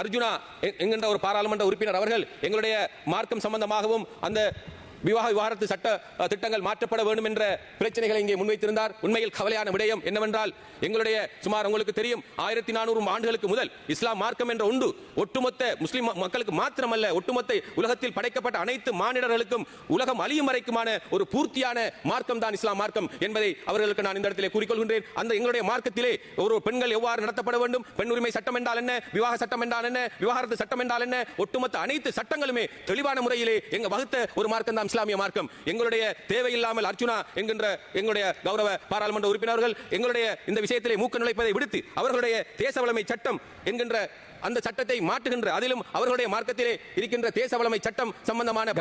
அர்ஜுனா என்கின்ற ஒரு பாராளுமன்ற உறுப்பினர் அவர்கள் எங்களுடைய மார்க்கம் சம்பந்தமாகவும் அந்த விவாகரத்து சட்ட திட்டங்கள் மாற்றப்பட வேண்டும் என்ற பிரச்சனைகளை இங்கே முன்வைத்திருந்தார். உண்மையில் கவலையான விடயம் என்னவென்றால் எங்களுடைய சுமார் உங்களுக்கு தெரியும் 1400 ஆண்டுகளுக்கு முதல் இஸ்லாம் மார்க்கம் என்ற ஒன்று ஒட்டுமொத்த முஸ்லிம் மக்களுக்கு மாத்திரமல்ல ஒட்டுமொத்த உலகத்தில் படைக்கப்பட்ட அனைத்து மானிடர்களுக்கும் உலகம் அழியும் வரைக்குமான ஒரு பூர்த்தியான மார்க்கம் தான் இஸ்லாம் மார்க்கம் என்பதை அவர்களுக்கு நான் இந்த இடத்திலே கூறிக்கொள்கின்றேன். அந்த எங்களுடைய மார்க்கத்திலே ஒரு பெண்கள் எவ்வாறு நடத்தப்பட வேண்டும், பெண் உரிமை சட்டம் என்றால் என்ன, விவாக சட்டம் என்றால் என்ன, விவாகரத்து சட்டம் என்றால் என்ன, ஒட்டுமொத்த அனைத்து சட்டங்களுமே தெளிவான முறையிலே எங்க வகுத்த ஒரு மார்க்கம் தான் இஸ்லாமிய மார்க்கம். எங்களுடைய தேவையில்லாமல் அர்ஜுனா என்கின்ற எங்களுடைய கௌரவ பாராளுமன்ற உறுப்பினர்கள் எங்களுடைய இந்த விஷயத்திலே மூக்க நுழைப்பதை விடுத்து அவர்களுடைய தேச வளமை சட்டம் என்கின்ற அந்த சட்டத்தை மாற்றுகின்ற அதிலும் அவர்களுடைய மார்க்கத்திலே இருக்கின்ற தேச வளமை சட்டம் சம்பந்தமான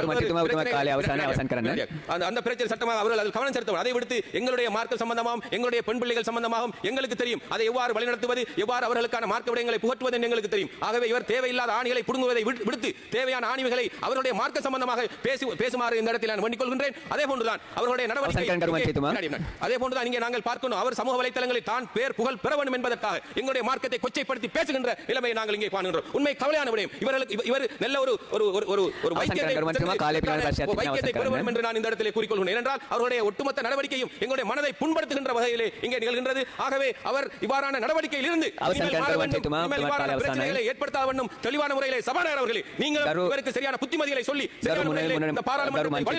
அந்த பிரச்சனை சட்டமாக அவர்கள் அதில் கவனம் செலுத்துவார். அதை விடுத்து எங்களுடைய மார்க்க சம்பந்தமாகவும் எங்களுடைய பெண் பிள்ளைகள் சம்பந்தமாகவும் எங்களுக்கு தெரியும். அதை எவ்வாறு வழிநடத்துவது, எவ்வாறு அவர்களுக்கான மார்க்க விடயங்களை புகட்டுவது என்று எங்களுக்கு தெரியும். ஆகவே இவர் தேவையில்லாத ஆணிகளை புடுங்குவதை விடுத்து தேவையான ஆணிகளை அவருடைய மார்க்க சம்பந்தமாக பேசுமாறு இந்த இடத்தில் நான் வேண்டிக் கொள்கின்றேன். அதே போன்றுதான் அவர்களுடைய நடவடிக்கை அதே போன்றுதான் இங்கே நாங்கள் பார்க்கணும். அவர் சமூக வலைத்தளங்களில் தான் பேர் புகழ் பெற வேண்டும் என்பதற்காக எங்களுடைய மார்க்கத்தை கொச்சைப்படுத்தி பேசுகின்ற நிலைமை நாங்கள் இங்கே காணுகிறோம். உண்மை கவலையான விடயம். இவர் நல்ல ஒரு வைத்தியத்தை பெற வேண்டும் என்று நான் இந்த இடத்திலே கூறிக்கொள்கிறேன். ஏனென்றால் அவருடைய ஒட்டுமொத்த நடவடிக்கையும் எங்களுடைய மனதை புண்படுத்துகின்ற வகையிலே இங்கே நிகழ்கின்றது. ஆகவே அவர் இவ்வாறான நடவடிக்கையில் இருந்து பிரச்சனைகளை ஏற்படுத்த வேண்டும் தெளிவான முறையிலே சபாநாயகர் அவர்களே நீங்கள் இவருக்கு சரியான புத்திமதிகளை சொல்லி பாராளுமன்றத்தை